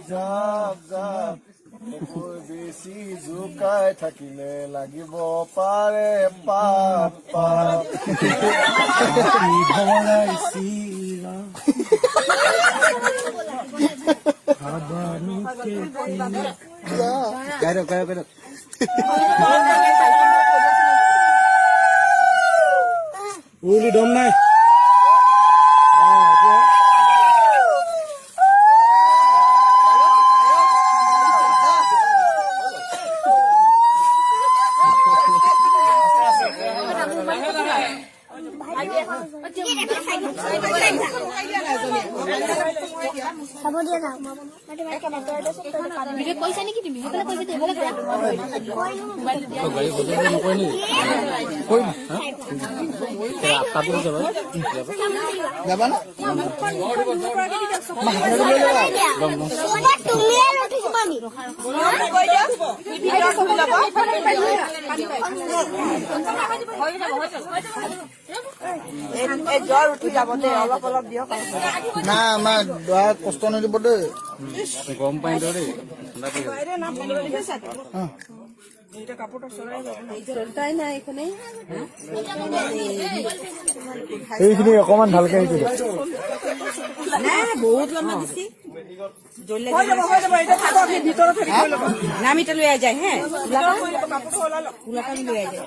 জাপ জাপ বেছি জোকাই থাকিলে লাগিব পাৰে পাপ পাপ ভৰাইছি উলি দম নাই জ্বৰ উঠি যাব দে অলপ অলপ দিয়ক না আমাৰ দোৱাত কষ্ট নিদিব দেই গম পাই দেই এইখিনি অকমান ভালকে বহুত লম্বা দিছি নামিটা লৈ যায় হে লৈ যায়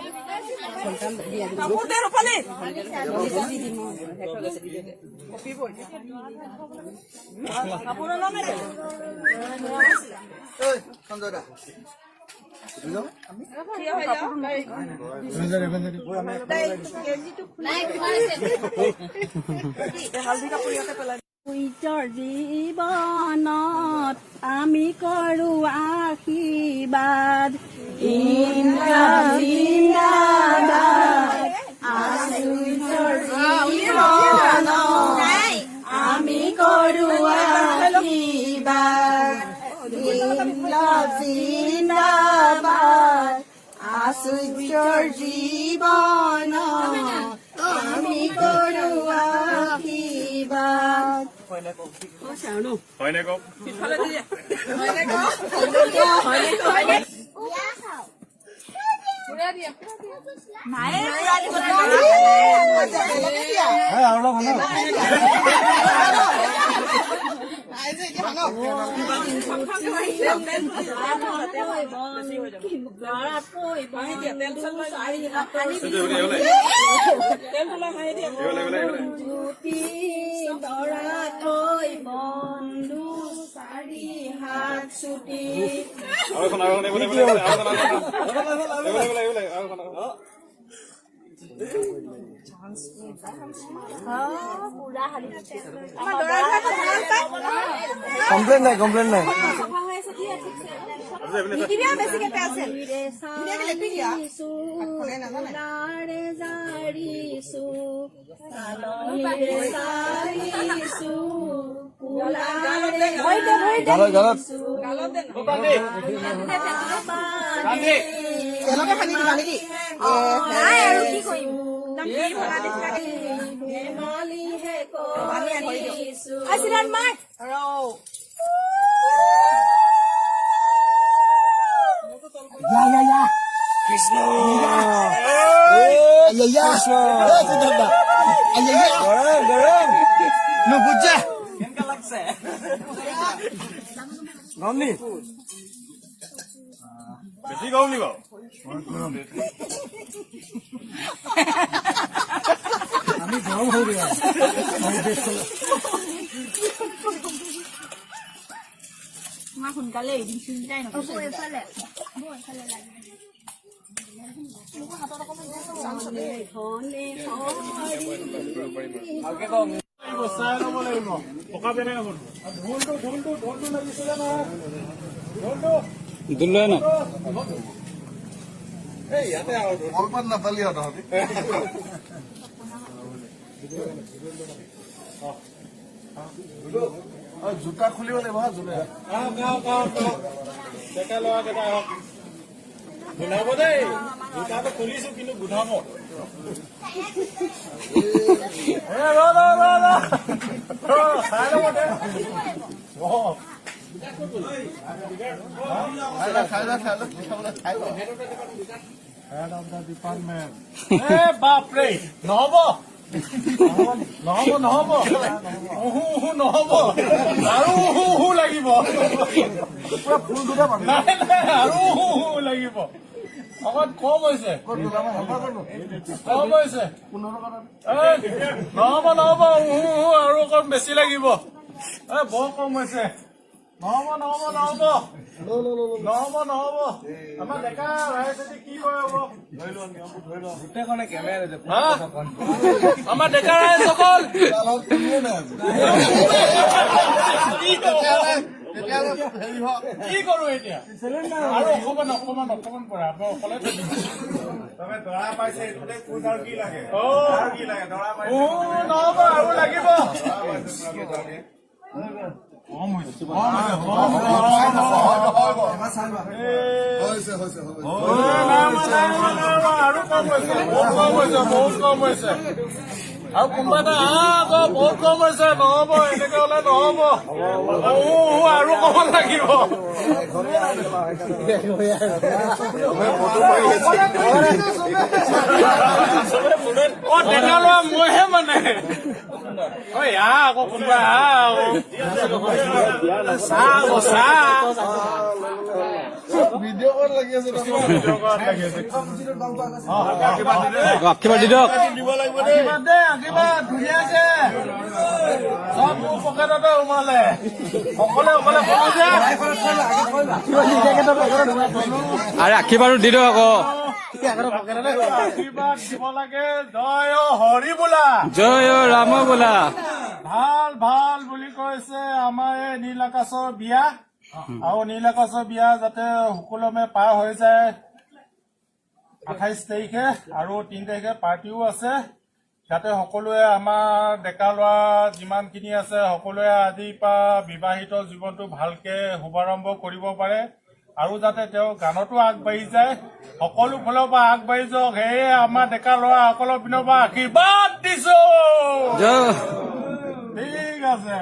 জীৱনত আমি কৰো আশীৰ্বাদ আমি কৰো আশীৰ্বাদ জিন্দাবাদ আশূৰ্যৰ জীৱন আমি কৰো আশীৰ্বাদ বন্ধু চাৰি হাত ছুটি কমপ্লেইন নাই কমপ্লেইন নাই বেছি গৰম নি বাৰু আমি গৰম হৈ গ'ল সোনকালে এদিন চিন্তাই নকৰো এফালে অলপাত নাপালি তহঁতি জোতা খুলিব লাগিব গুধাব দেই জোতাটো খুলিছো কিন্তু গুধাব চাই ল'ব দে Head of the department. বাপৰে নহব নহব নহব আৰু লাগিব পুৰা ফুল দুটা পাবি। নাই নাই আৰু লাগিব অকণ কম হৈছে ক'ত গ'লা? মই হেল্পাৰ ক'ত গ'ল? কম হৈছে 15 টকা এটা। নহব আৰু অকণ বেছি লাগিব বৰ কম হৈছে নহব নহব আমাৰ ডেকা ৰাইজে কি কৰে হ'ব গোটেইখনে কেমেৰা যে হা? আমাৰ ডেকা ৰাইজসকল তালত তুমিয়ে নাই আজি। কি কৰো? তেতিয়াহ'লে হেৰি হওক। কি কৰো এতিয়া আৰু অকমান পৰে আপোনাৰ অকলে দৰা পাইছে কি লাগে কি লাগে দৰা নহব আৰু লাগিব হৈছে, হৈছে, হৈছে। আৰু কম হৈছে বহুত কম হৈছে আৰু কোনোবা এটা আকৌ বহুত কম হৈছে নহব এনেকে হলে নহব আৰু কমান লাগিব ডেকা লোৱা মইহে মানে আকৌ কোনোবা চাহ ভিডিঅ' ক'ত লাগি আছে? আশীৰ্বাদ দিব লাগিব আশীৰ্বাদ ধুনীয়াকে চব মোৰ পকেটতে সোমালে অকলে কৰো যে আৰে আশীৰ্বাদ দি দিয়ক আকৌ আশীৰ্বাদ দিব লাগে জয় হৰি বোলা জয় ৰাম বোলা ভাল বুলি কৈছে আমাৰ এই নীল আকাশৰ বিয়া আৰু নীল আকাশৰ বিয়া যাতে সুকলমে পাৰ হৈ যায় 28 তাৰিখে আৰু 3 তাৰিখে পাৰ্টিও আছে যাতে সকলোৱে আমাৰ ডেকা ল'ৰা যিমানখিনি আছে সকলোৱে আজিৰ পৰা বিবাহিত জীৱনটো ভালকে শুভাৰম্ভ কৰিব পাৰে আৰু যাতে তেওঁ গানতো আগবাঢ়ি যায় সকলো ফালৰ পৰা আগবাঢ়ি যাওক সেয়ে আমাৰ ডেকা ল'ৰা সকলৰ পিনৰ পৰা আশীৰ্বাদ দিছো জয় ঠিক আছে